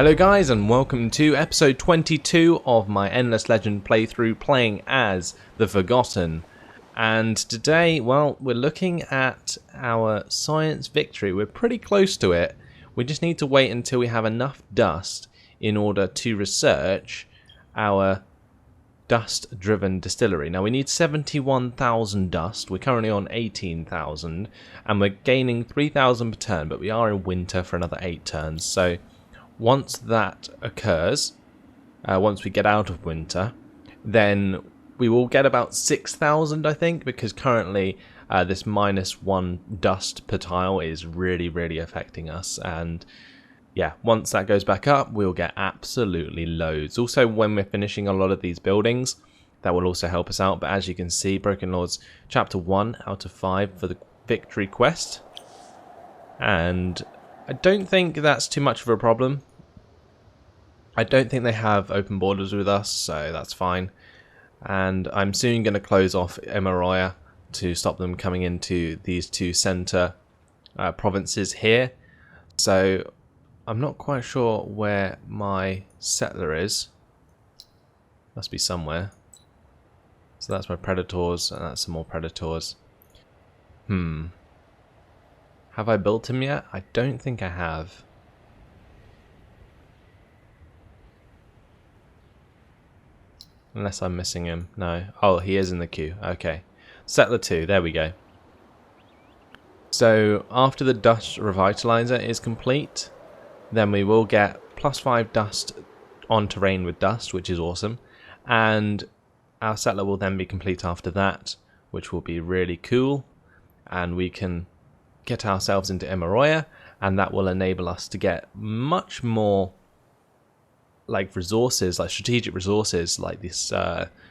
Hello guys, and welcome to episode 22 of my Endless Legend playthrough playing as the Forgotten. And today, well, we're looking at our science victory. We're pretty close to it. We just need to wait until we have enough dust in order to research our dust-driven distillery. Now we need 71,000 dust. We're currently on 18,000 and we're gaining 3,000 per turn, but we are in winter for another 8 turns. So once that occurs, once we get out of winter, then we will get about 6,000, I think, because currently this -1 dust per tile is really affecting us. And yeah, once that goes back up, we'll get absolutely loads. Also, when we're finishing a lot of these buildings, that will also help us out. But as you can see, Broken Lords chapter 1 out of 5 for the victory quest. And I don't think that's too much of a problem. I don't think they have open borders with us, so that's fine. And I'm soon going to close off Emiroya to stop them coming into these two center provinces here. So I'm not quite sure where my settler is. Must be somewhere. So that's my predators, and that's some more predators. Have I built him yet? I don't think I have. Unless I'm missing him. No. Oh, he is in the queue. Okay. Settler 2. There we go. So, after the dust revitalizer is complete, then we will get +5 dust on terrain with dust, which is awesome. And our settler will then be complete after that, which will be really cool. And we can get ourselves into Emiroya, and that will enable us to get much more like resources, like strategic resources, like this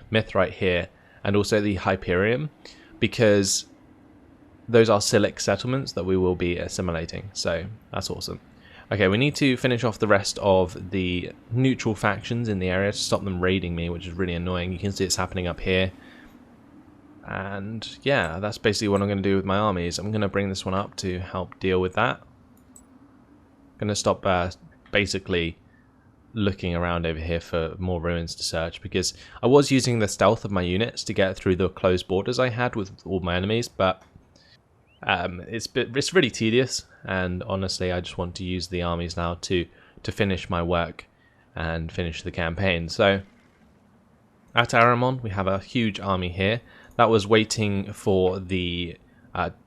myth right here, and also the Hyperium, because those are Silic settlements that we will be assimilating. So that's awesome. Okay, we need to finish off the rest of the neutral factions in the area to stop them raiding me, which is really annoying. You can see it's happening up here. And yeah, that's basically what I'm going to do with my armies. I'm going to bring this one up to help deal with that. I'm going to stop basically looking around over here for more ruins to search, because I was using the stealth of my units to get through the closed borders I had with all my enemies, but it's really tedious, and honestly I just want to use the armies now to finish my work and finish the campaign. So at Aramon we have a huge army here that was waiting for the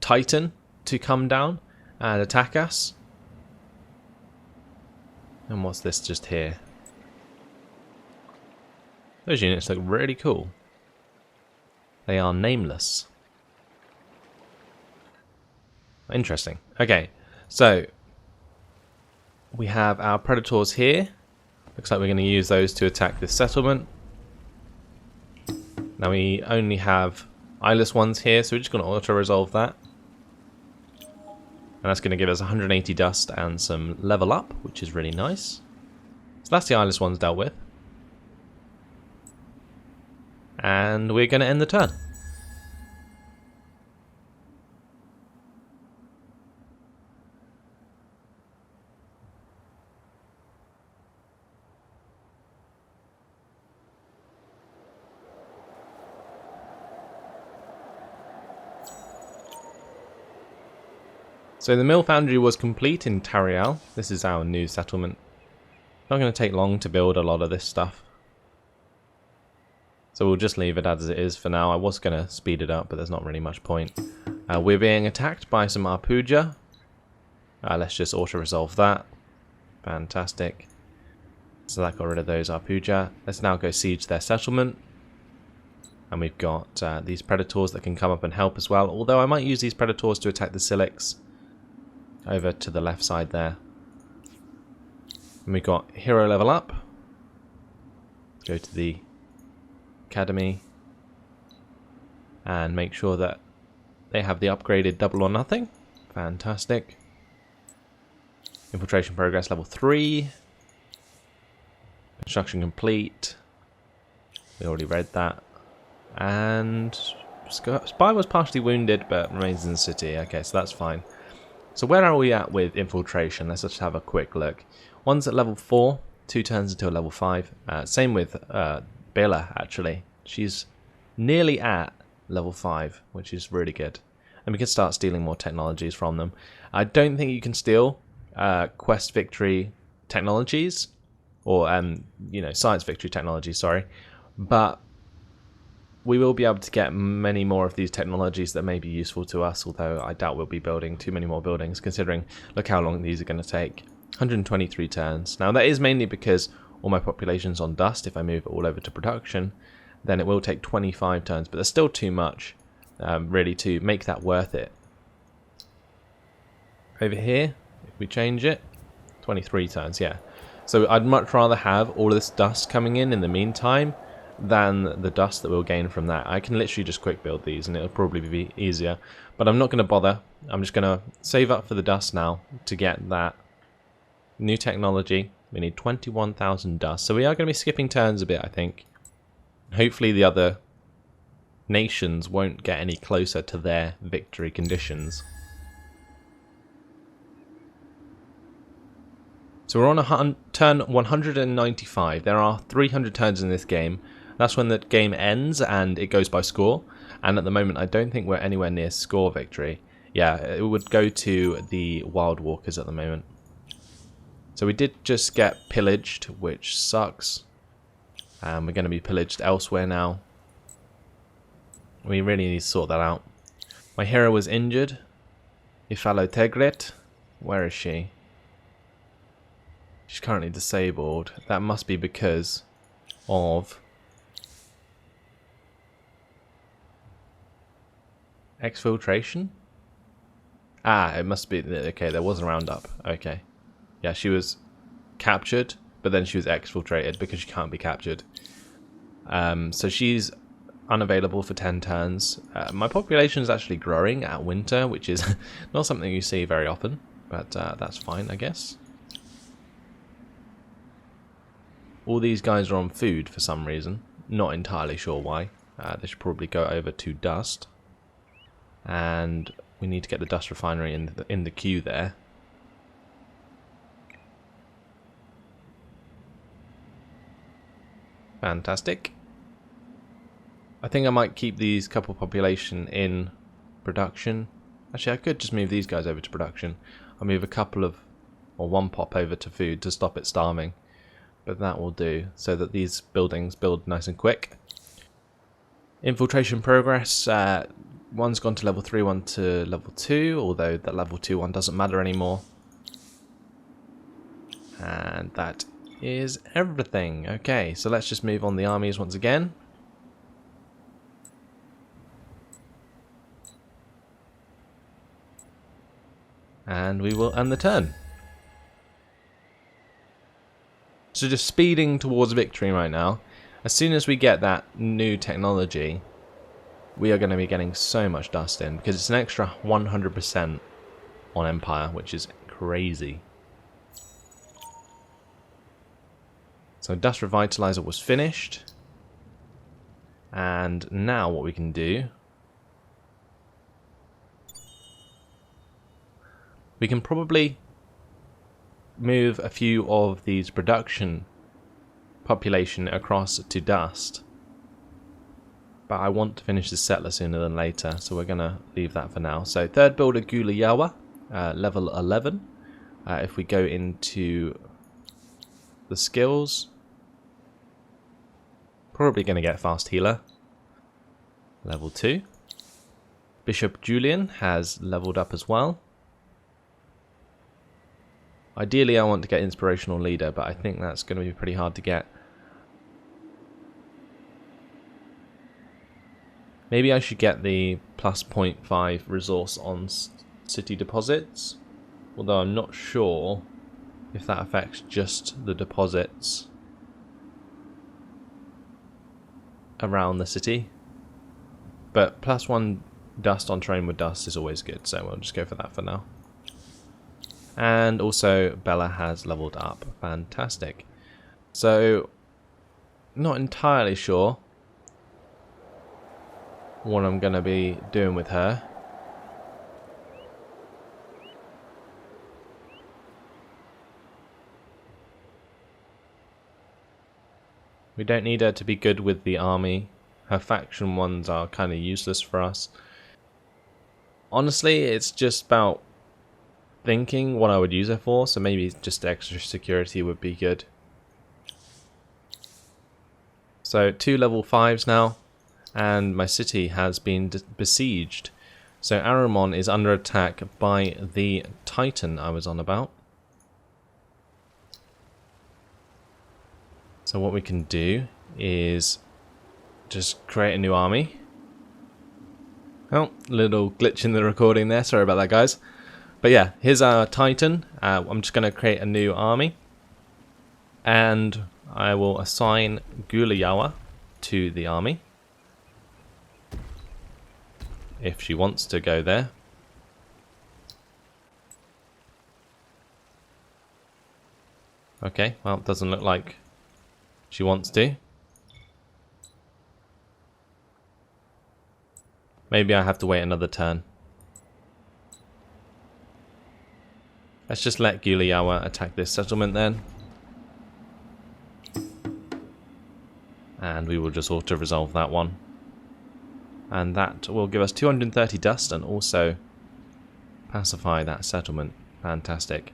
Titan to come down and attack us. And what's this just here? Those units look really cool. They are nameless. Interesting. Okay, so we have our predators here. Looks like we're going to use those to attack this settlement. Now we only have eyeless ones here, so we're just going to auto-resolve that. And that's going to give us 180 dust and some level up, which is really nice. So that's the eyeless ones dealt with. And we're going to end the turn. So the mill foundry was complete in Tariel. This is our new settlement. Not going to take long to build a lot of this stuff. So we'll just leave it as it is for now. I was going to speed it up, but there's not really much point. We're being attacked by some Arpuja. Let's just auto-resolve that. Fantastic. So that got rid of those Arpuja. Let's now go siege their settlement. And we've got these predators that can come up and help as well. Although I might use these predators to attack the Silics. Over to the left side there. And we've got hero level up. Go to the academy. And make sure that they have the upgraded double or nothing. Fantastic. Infiltration progress level 3. Construction complete. We already read that. And Spy was partially wounded but remains in the city. Okay, so that's fine. So where are we at with Infiltration? Let's just have a quick look. One's at level 4, 2 turns until level 5. Same with Bella, actually. She's nearly at level 5, which is really good. And we can start stealing more technologies from them. I don't think you can steal quest victory technologies, or you know, science victory technologies, sorry. But we will be able to get many more of these technologies that may be useful to us, although I doubt we'll be building too many more buildings, considering look how long these are going to take. 123 turns. Now that is mainly because all my population's on dust. If I move it all over to production, then it will take 25 turns, but there's still too much really to make that worth it. Over here, if we change it, 23 turns, yeah. So I'd much rather have all of this dust coming in the meantime than the dust that we'll gain from that. I can literally just quick build these and it'll probably be easier, but I'm not going to bother. I'm just going to save up for the dust now to get that new technology. We need 21,000 dust, so we are going to be skipping turns a bit, I think. Hopefully the other nations won't get any closer to their victory conditions. So we're on turn 195. There are 300 turns in this game. That's when the game ends and it goes by score. And at the moment, I don't think we're anywhere near score victory. Yeah, it would go to the Wild Walkers at the moment. So we did just get pillaged, which sucks. And we're going to be pillaged elsewhere now. We really need to sort that out. My hero was injured. Ifalo where is she? She's currently disabled. That must be because of exfiltration? Ah, it must be... Okay, there was a roundup. Okay. Yeah, she was captured, but then she was exfiltrated because she can't be captured. So she's unavailable for 10 turns. My population is actually growing at winter, which is not something you see very often, but that's fine, I guess. All these guys are on food for some reason. Not entirely sure why. They should probably go over to dust. And we need to get the dust refinery in the queue there. Fantastic. I think I might keep these couple population in production. Actually, I could just move these guys over to production. I'll move a couple of, or one pop over to food to stop it starving. But that will do, so that these buildings build nice and quick. Infiltration progress. One's gone to level 3, one to level 2, although that level 2 one doesn't matter anymore. And that is everything. Okay, so let's just move on the armies once again. And we will end the turn. So just speeding towards victory right now. As soon as we get that new technology, we are going to be getting so much dust in, because it's an extra 100% on Empire, which is crazy. So Dust Revitalizer was finished. And now what we can do, we can probably move a few of these production population across to dust, but I want to finish the settler sooner than later, so we're gonna leave that for now. So third builder Gulayawa, level 11. If we go into the skills, probably gonna get fast healer, level 2. Bishop Julian has leveled up as well. Ideally, I want to get Inspirational Leader, but I think that's going to be pretty hard to get. Maybe I should get the plus 0.5 resource on city deposits, although I'm not sure if that affects just the deposits around the city. But plus 1 dust on terrain with dust is always good, so we'll just go for that for now. And also Bella has leveled up. Fantastic. So, not entirely sure what I'm going to be doing with her. We don't need her to be good with the army. Her faction ones are kind of useless for us. Honestly, it's just about thinking what I would use her for, so maybe just extra security would be good. So 2 level 5s now, and my city has been besieged. So Aramon is under attack by the Titan I was on about. So what we can do is just create a new army. Oh, little glitch in the recording there, sorry about that guys. But yeah, here's our Titan. I'm just going to create a new army. And I will assign Gulayawa to the army. If she wants to go there. Okay, well, it doesn't look like she wants to. Maybe I have to wait another turn. Let's just let Gulayawa attack this settlement then. And we will just auto-resolve that one. And that will give us 230 dust and also pacify that settlement. Fantastic.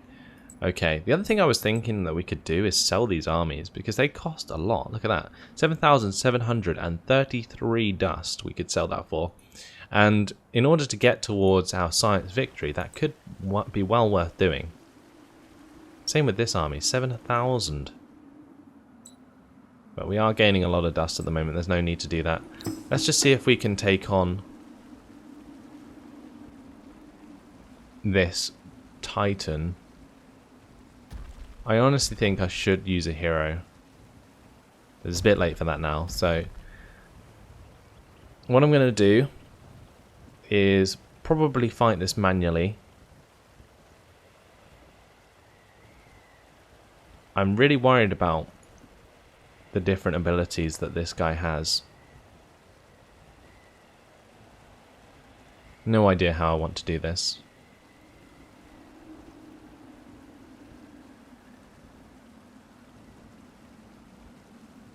Okay, the other thing I was thinking that we could do is sell these armies because they cost a lot. Look at that. 7,733 dust we could sell that for. And in order to get towards our science victory, that could be well worth doing. Same with this army, 7,000. But we are gaining a lot of dust at the moment. There's no need to do that. Let's just see if we can take on this Titan. I honestly think I should use a hero. It's a bit late for that now. So what I'm going to do is probably fight this manually. I'm really worried about the different abilities that this guy has. No idea how I want to do this.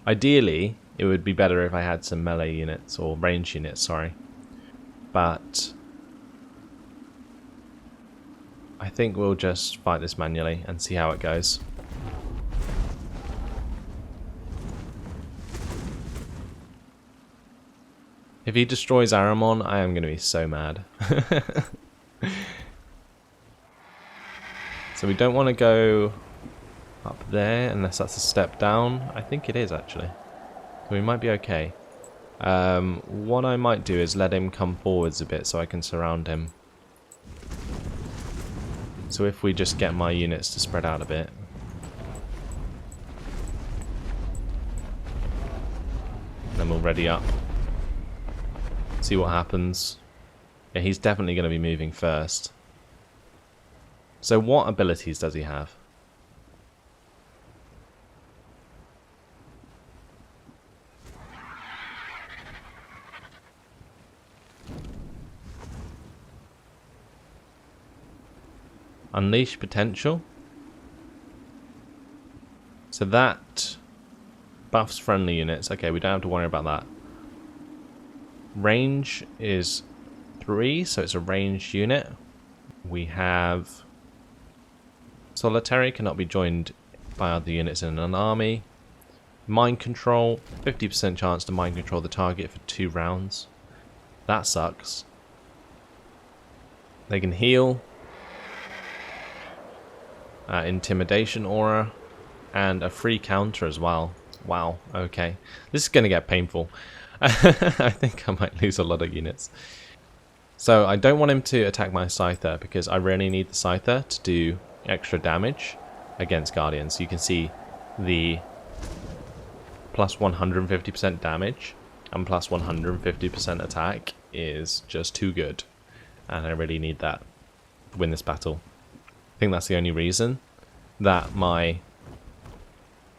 Ideally, it would be better if I had some melee units, or range units, sorry. But I think we'll just fight this manually and see how it goes. If he destroys Aramon, I am going to be so mad. So we don't want to go up there unless that's a step down. I think it is actually. So we might be okay. What I might do is let him come forwards a bit so I can surround him. So if we just get my units to spread out a bit. Then we'll ready up. See what happens. Yeah, he's definitely going to be moving first. So what abilities does he have? Unleash potential. So that buffs friendly units. Okay, we don't have to worry about that. Range is 3, so it's a ranged unit. We have solitary, cannot be joined by other units in an army. Mind control, 50% chance to mind control the target for 2 rounds. That sucks. They can heal. Intimidation aura, and a free counter as well. Wow, okay. This is going to get painful. I think I might lose a lot of units. So I don't want him to attack my Scyther because I really need the Scyther to do extra damage against Guardians. So you can see the plus 150% damage and plus 150% attack is just too good. And I really need that to win this battle. I think that's the only reason that my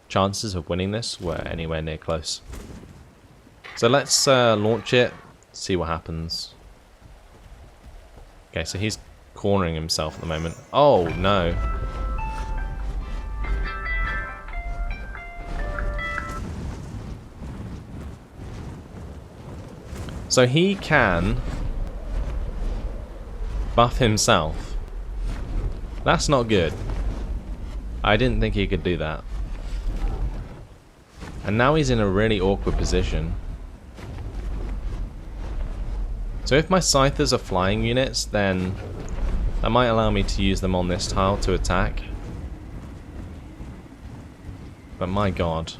chances of winning this were anywhere near close. So let's launch it, see what happens. Okay, so he's cornering himself at the moment. Oh, no. So he can buff himself. That's not good. I didn't think he could do that. And now he's in a really awkward position. So if my scythers are flying units, then that might allow me to use them on this tile to attack. But my god.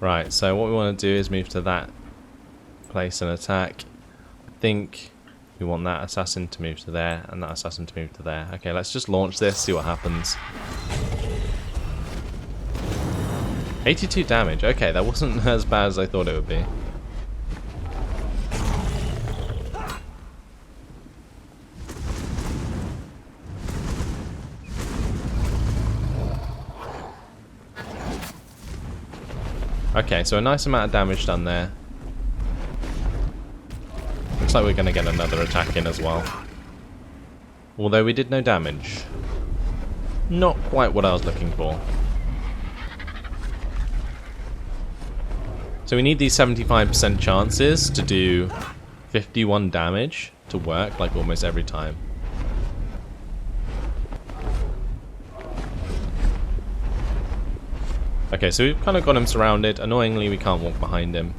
Right, so what we want to do is move to that place and attack. I think we want that assassin to move to there and that assassin to move to there. Okay, let's just launch this, see what happens. 82 damage. Okay, that wasn't as bad as I thought it would be. Okay, so a nice amount of damage done there. Looks like we're going to get another attack in as well. Although we did no damage. Not quite what I was looking for. So we need these 75% chances to do 51 damage to work, like almost every time. Okay, so we've kind of got him surrounded. Annoyingly, we can't walk behind him.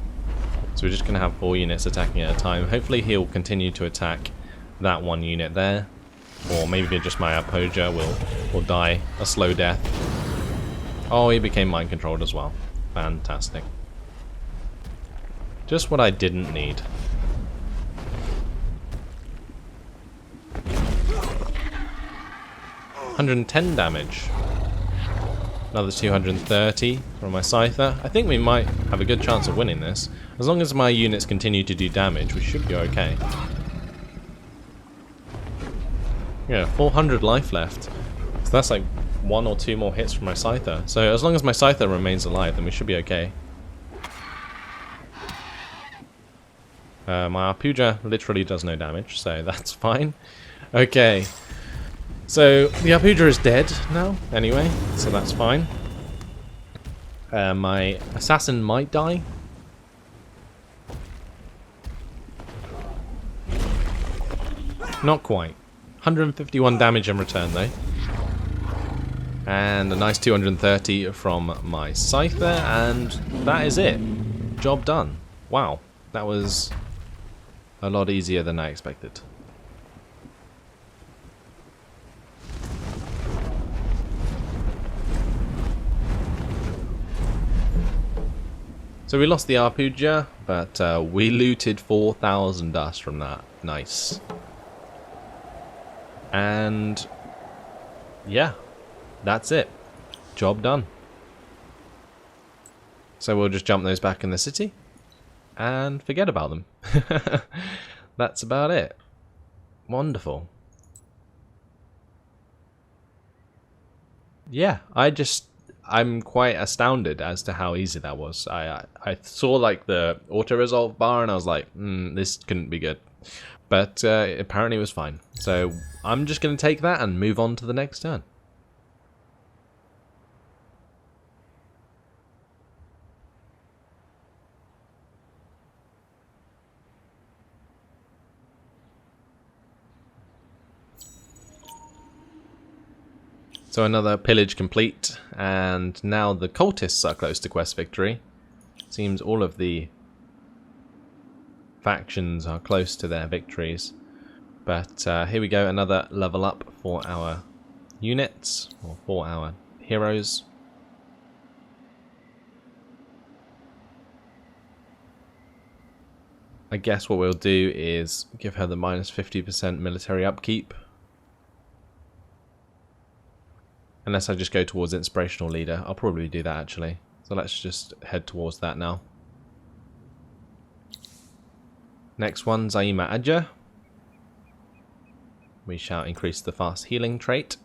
So we're just going to have 4 units attacking at a time. Hopefully he'll continue to attack that one unit there. Or maybe just my Apoja will die a slow death. Oh, he became mind controlled as well. Fantastic. Just what I didn't need. 110 damage. Another 230 from my Scyther. I think we might have a good chance of winning this. As long as my units continue to do damage, we should be okay. Yeah, 400 life left. So that's like 1 or 2 more hits from my Scyther. So as long as my Scyther remains alive, then we should be okay. My Arpuja literally does no damage, so that's fine. Okay. So the Arpuja is dead now, anyway, so that's fine. My assassin might die. Not quite. 151 damage in return though. And a nice 230 from my Scyther, and that is it. Job done. Wow, that was a lot easier than I expected. So we lost the Arpuja, but we looted 4,000 dust from that. Nice. And yeah, that's it. Job done. So we'll just jump those back in the city and forget about them. That's about it. Wonderful. Yeah, I'm quite astounded as to how easy that was. I saw like the auto resolve bar and I was like, this couldn't be good. But apparently it was fine. So I'm just going to take that and move on to the next turn. So another pillage complete, and now the cultists are close to quest victory. Seems all of the factions are close to their victories. But here we go, another level up for our units, or for our heroes. I guess what we'll do is give her the minus 50% military upkeep. Unless I just go towards Inspirational Leader. I'll probably do that actually. So let's just head towards that now. Next one, Zaima Adja. We shall increase the fast healing trait.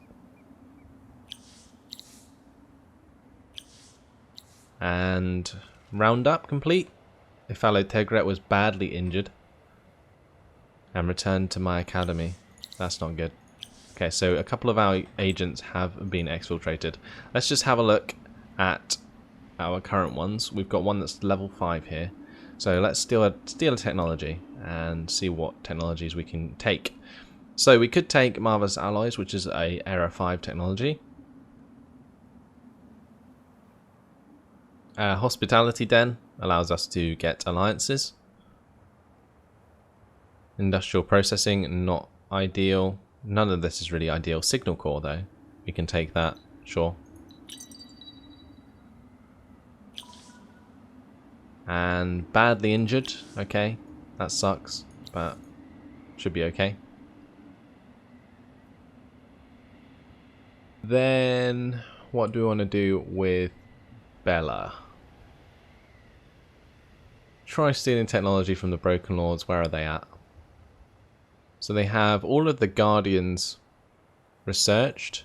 And round up complete. Ifalo Tegret was badly injured. And returned to my academy. That's not good. Okay, so a couple of our agents have been exfiltrated. Let's just have a look at our current ones. We've got one that's level 5 here. So let's steal a technology and see what technologies we can take. So we could take Marvelous Alloys, which is a Era 5 technology. Hospitality Den allows us to get alliances. Industrial Processing, not ideal. None of this is really ideal. Signal Core, though. We can take that, sure. And badly injured, okay. That sucks, but should be okay. Then, what do we want to do with Bella? Try stealing technology from the Broken Lords. Where are they at? So they have all of the Guardians researched.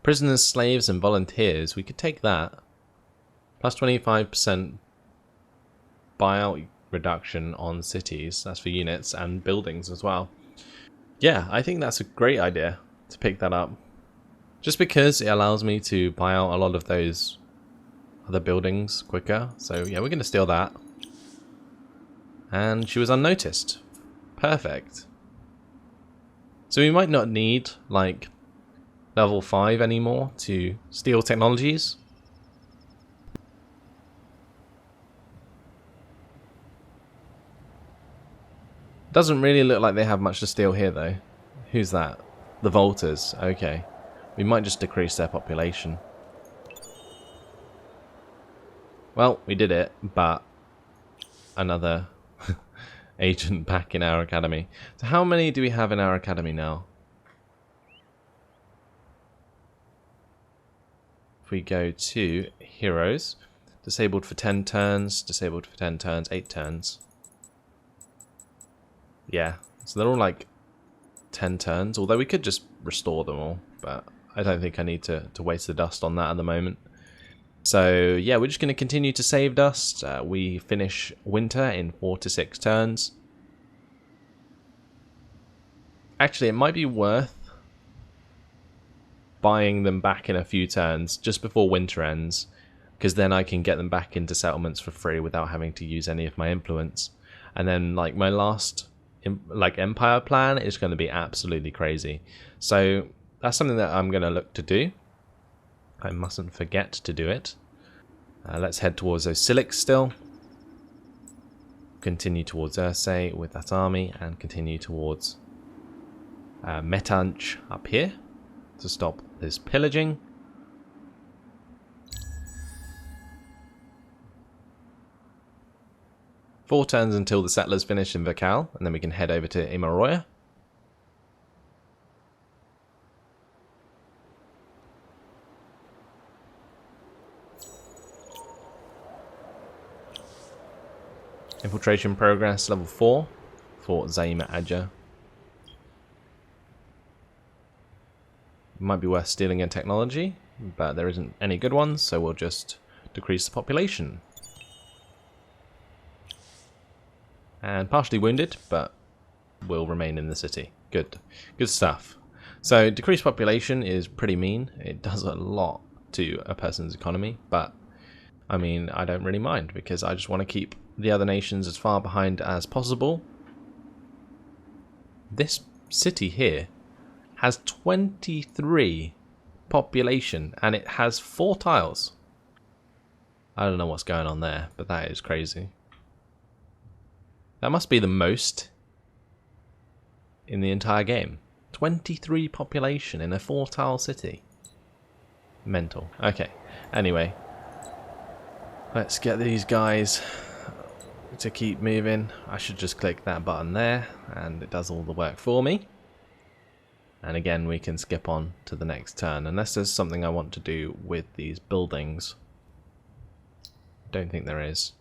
Prisoners, slaves, and volunteers. We could take that. Plus 25% buyout reduction on cities. That's for units and buildings as well. Yeah, I think that's a great idea to pick that up. Just because it allows me to buy out a lot of those other buildings quicker. So yeah, we're going to steal that. And she was unnoticed. Perfect. So we might not need, like, level 5 anymore to steal technologies. Doesn't really look like they have much to steal here, though. Who's that? The Volters. Okay. We might just decrease their population. Well, we did it, but another agent back in our academy. So how many do we have in our academy now? If we go to heroes, disabled for 10 turns, disabled for 10 turns, 8 turns. Yeah, so they're all like 10 turns, although we could just restore them all, but I don't think I need to waste the dust on that at the moment. So yeah, we're just going to continue to save dust. We finish winter in 4 to 6 turns. Actually, it might be worth buying them back in a few turns just before winter ends, because then I can get them back into settlements for free without having to use any of my influence. And then like my last empire plan is going to be absolutely crazy. So that's something that I'm going to look to do. I mustn't forget to do it. Let's head towards Osilic still. Continue towards Ursay with that army and continue towards Metanch up here to stop this pillaging. Four turns until the settlers finish in Vakal, and then we can head over to Imoroya. Infiltration progress level 4 for Zaima Adja. Might be worth stealing a technology, but there isn't any good ones, so we'll just decrease the population. And partially wounded, but will remain in the city. Good. Good stuff. So decreased population is pretty mean. It does a lot to a person's economy, but I mean, I don't really mind because I just want to keep the other nations as far behind as possible. This city here has 23 population and it has 4 tiles. I don't know what's going on there, but that is crazy. That must be the most in the entire game. 23 population in a 4-tile city. Mental. Okay, anyway. Let's get these guys to keep moving. I should just click that button there and it does all the work for me. And again, we can skip on to the next turn, unless there's something I want to do with these buildings. Don't think there is.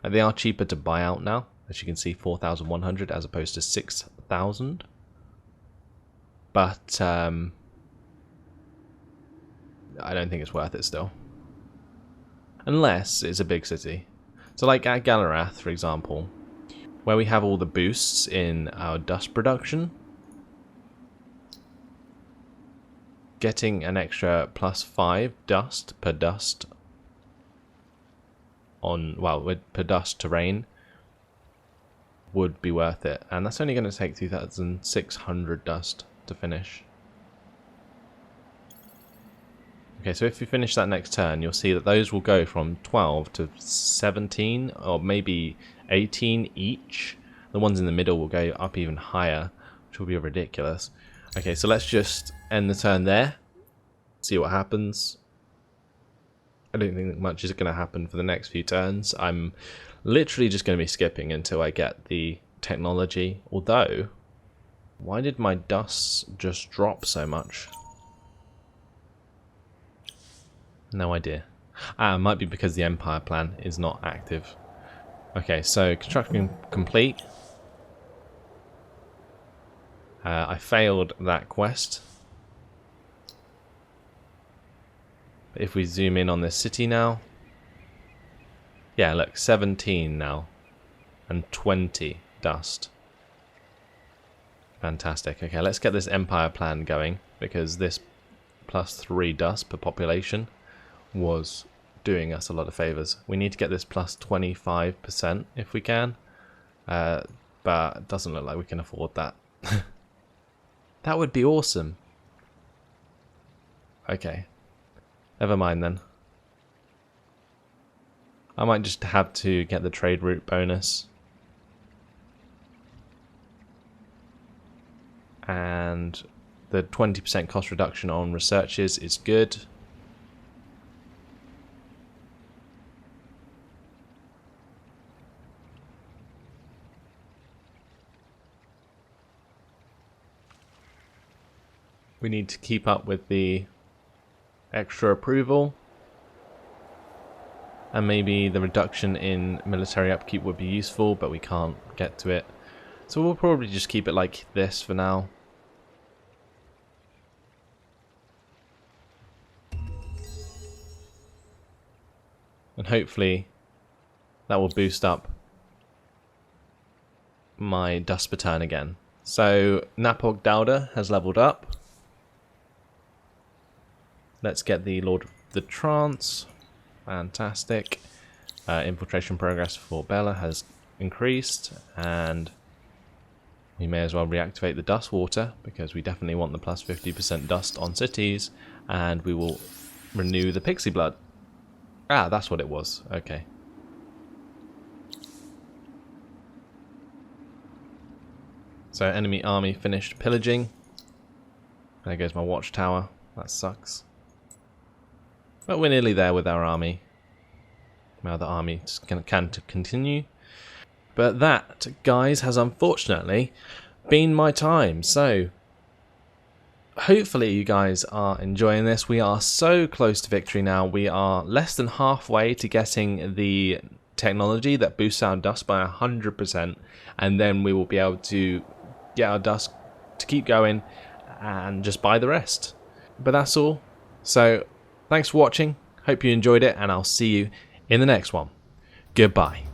They are cheaper to buy out now. As you can see, 4,100 as opposed to 6,000. But I don't think it's worth it still. Unless it's a big city. So like at Galarath, for example, where we have all the boosts in our dust production. getting an extra +5 dust per dust on, well, per dust terrain would be worth it. And that's only going to take 2,600 dust to finish. Okay, so if you finish that next turn, you'll see that those will go from 12 to 17 or maybe 18 each. The ones in the middle will go up even higher, which will be ridiculous. Okay, so let's just end the turn there, see what happens. I don't think much is going to happen for the next few turns. I'm literally just going to be skipping until I get the technology. Although, why did my dusts just drop so much? No idea. It might be because the Empire plan is not active. Okay, so construction complete. I failed that quest. If we zoom in on this city now, yeah, look, 17 now and 20 dust. Fantastic. Okay, let's get this Empire plan going, because this +3 dust per population was doing us a lot of favors. We need to get this +25% if we can, but it doesn't look like we can afford that. That would be awesome. Okay, never mind then. I might just have to get the trade route bonus. And the 20% cost reduction on researches is good. We need to keep up with the extra approval. And maybe the reduction in military upkeep would be useful, but we can't get to it. So we'll probably just keep it like this for now. And hopefully that will boost up my dust per turn again. So Napog Dowda has leveled up. Let's get the Lord of the Trance. Fantastic. Infiltration progress for Bella has increased, and we may as well reactivate the dust water, because we definitely want the +50% dust on cities, and we will renew the pixie blood. Ah, that's what it was. Okay. So enemy army finished pillaging. There goes my watchtower. That sucks. But we're nearly there with our army. My other army can continue. But that, guys, has unfortunately been my time. So hopefully you guys are enjoying this. We are so close to victory now. We are less than halfway to getting the technology that boosts our dust by 100%. And then we will be able to get our dust to keep going and just buy the rest. But that's all. So thanks for watching, hope you enjoyed it, and I'll see you in the next one. Goodbye.